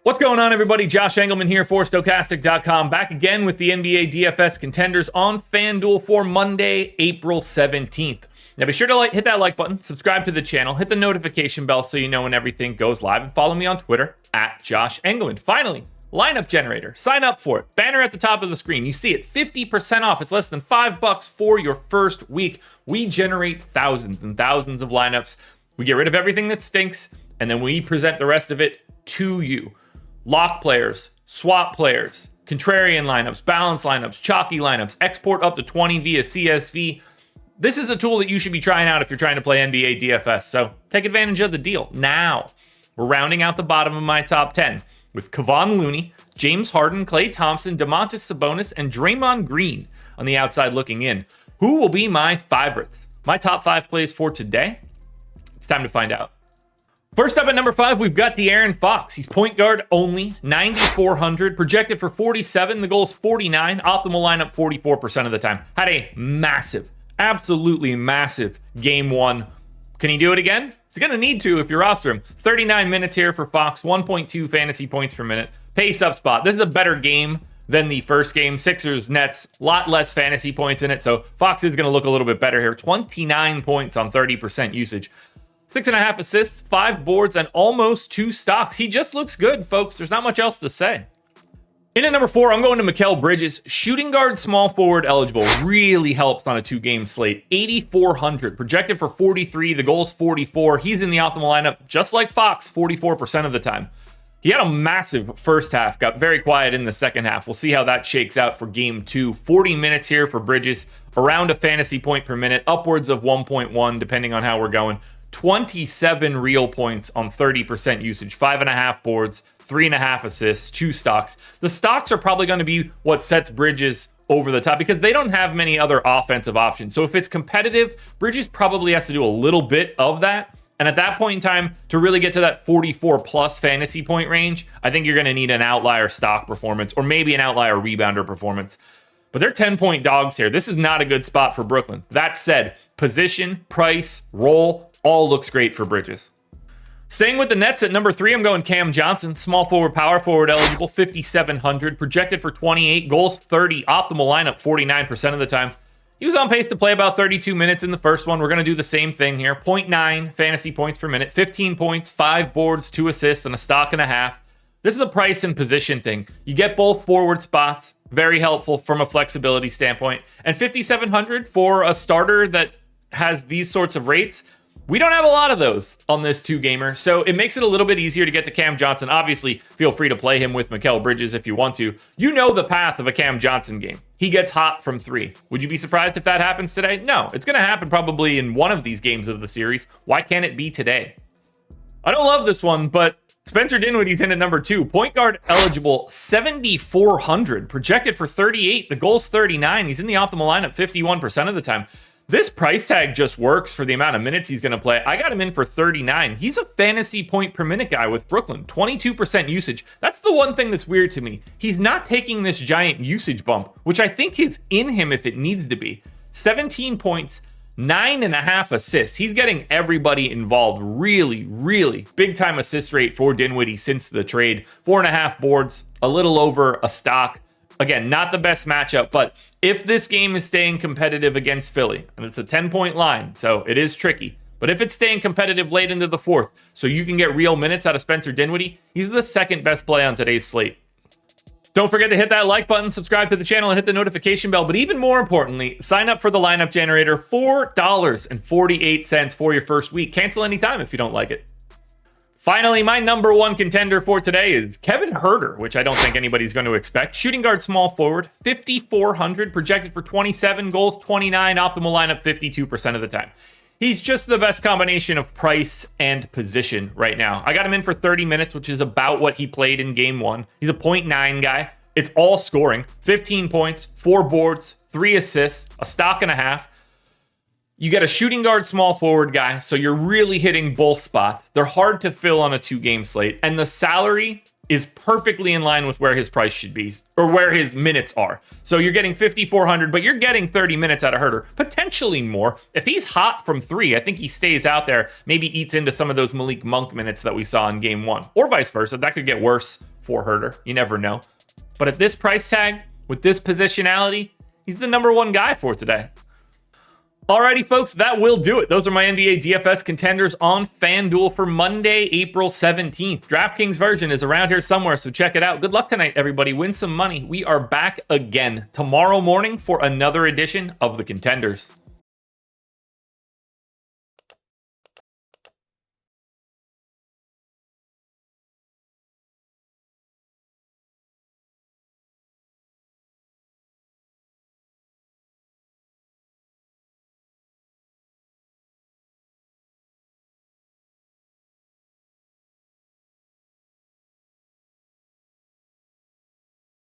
What's going on, everybody? Josh Engleman here for Stokastic.com, back again with the NBA DFS contenders on FanDuel for Monday, April 17th. Now be sure to hit that like button, subscribe to the channel, hit the notification bell so you know when everything goes live, and follow me on Twitter at Josh Engleman. Finally, lineup generator. Sign up for it. Banner at the top of the screen. You see it, 50% off. It's less than $5 for your first week. We generate thousands and thousands of lineups. We get rid of everything that stinks, and then we present the rest of it to you. Lock players, swap players, contrarian lineups, balance lineups, chalky lineups, export up to 20 via CSV. This is a tool that you should be trying out if you're trying to play NBA DFS, so take advantage of the deal now. We're rounding out the bottom of my top 10 with Kevon Looney, James Harden, Klay Thompson, Domantas Sabonis, and Draymond Green on the outside looking in. Who will be my favorites? My top 5 plays for today? It's time to find out. First up at number 5, we've got De'Aaron Fox. He's point guard only, 9,400, projected for 47. The goal is 49. Optimal lineup 44% of the time. Had a massive, absolutely massive game 1. Can he do it again? He's going to need to if you roster him. 39 minutes here for Fox, 1.2 fantasy points per minute. Pace up spot. This is a better game than the first game. Sixers, Nets, a lot less fantasy points in it, so Fox is going to look a little bit better here. 29 points on 30% usage. 6.5 assists, 5 boards, and almost 2 stocks. He just looks good, folks. There's not much else to say. In at number 4, I'm going to MIKAL Bridges. Shooting guard, small forward eligible. Really helps on a 2-game slate. 8,400. Projected for 43. The goal is 44. He's in the optimal lineup, just like Fox, 44% of the time. He had a massive first half. Got very quiet in the second half. We'll see how that shakes out for game 2. 40 minutes here for Bridges. Around a fantasy point per minute. Upwards of 1.1, depending on how we're going. 27 real points on 30% usage, 5.5 boards, 3.5 assists, 2 stocks. The stocks are probably going to be what sets Bridges over the top because they don't have many other offensive options. So if it's competitive, Bridges probably has to do a little bit of that. And at that point in time, to really get to that 44 plus fantasy point range, I think you're going to need an outlier stock performance or maybe an outlier rebounder performance. But they're 10-point dogs here. This is not a good spot for Brooklyn. That said, position, price, role, all looks great for Bridges. Staying with the Nets at number 3, I'm going Cam Johnson. Small forward, power forward eligible, 5,700. Projected for 28, goals 30. Optimal lineup 49% of the time. He was on pace to play about 32 minutes in the first one. We're going to do the same thing here. 0.9 fantasy points per minute, 15 points, 5 boards, 2 assists, and a stock and a half. This is a price and position thing. You get both forward spots. Very helpful from a flexibility standpoint. And 5,700 for a starter that has these sorts of rates. We don't have a lot of those on this 2-gamer, so it makes it a little bit easier to get to Cam Johnson. Obviously, feel free to play him with MIKAL Bridges if you want to. You know the path of a Cam Johnson game. He gets hot from 3. Would you be surprised if that happens today? No, it's going to happen probably in one of these games of the series. Why can't it be today? I don't love this one, but Spencer Dinwiddie's in at number 2. Point guard eligible, 7,400. Projected for 38. The goal's 39. He's in the optimal lineup 51% of the time. This price tag just works for the amount of minutes he's going to play. I got him in for 39. He's a fantasy point per minute guy with Brooklyn. 22% usage. That's the one thing that's weird to me. He's not taking this giant usage bump, which I think is in him if it needs to be. 17 points. 9.5 assists. He's getting everybody involved. Really, really big time assist rate for Dinwiddie since the trade. 4.5 boards, a little over a stock. Again, not the best matchup, but if this game is staying competitive against Philly, and it's a 10-point line, so it is tricky, but if it's staying competitive late into the 4th, so you can get real minutes out of Spencer Dinwiddie, he's the second best play on today's slate. Don't forget to hit that like button, subscribe to the channel, and hit the notification bell. But even more importantly, sign up for the lineup generator, $4.48 for your first week. Cancel anytime if you don't like it. Finally, my number 1 contender for today is Kevin Huerter, which I don't think anybody's going to expect. Shooting guard, small forward, 5,400, projected for 27, goals 29, optimal lineup 52% of the time. He's just the best combination of price and position right now. I got him in for 30 minutes, which is about what he played in game 1. He's a 0.9 guy. It's all scoring. 15 points, 4 boards, 3 assists, a stock and a half. You get a shooting guard, small forward guy, so you're really hitting both spots. They're hard to fill on a 2-game slate, and the salary is perfectly in line with where his price should be, or where his minutes are. So you're getting 5,400, but you're getting 30 minutes out of Huerter, potentially more. If he's hot from 3, I think he stays out there, maybe eats into some of those Malik Monk minutes that we saw in game 1, or vice versa. That could get worse for HUERTER. You never know. But at this price tag, with this positionality, he's the number one guy for today. Alrighty, folks, that will do it. Those are my NBA DFS contenders on FanDuel for Monday, April 17th. DraftKings version is around here somewhere, so check it out. Good luck tonight, everybody. Win some money. We are back again tomorrow morning for another edition of the Contenders.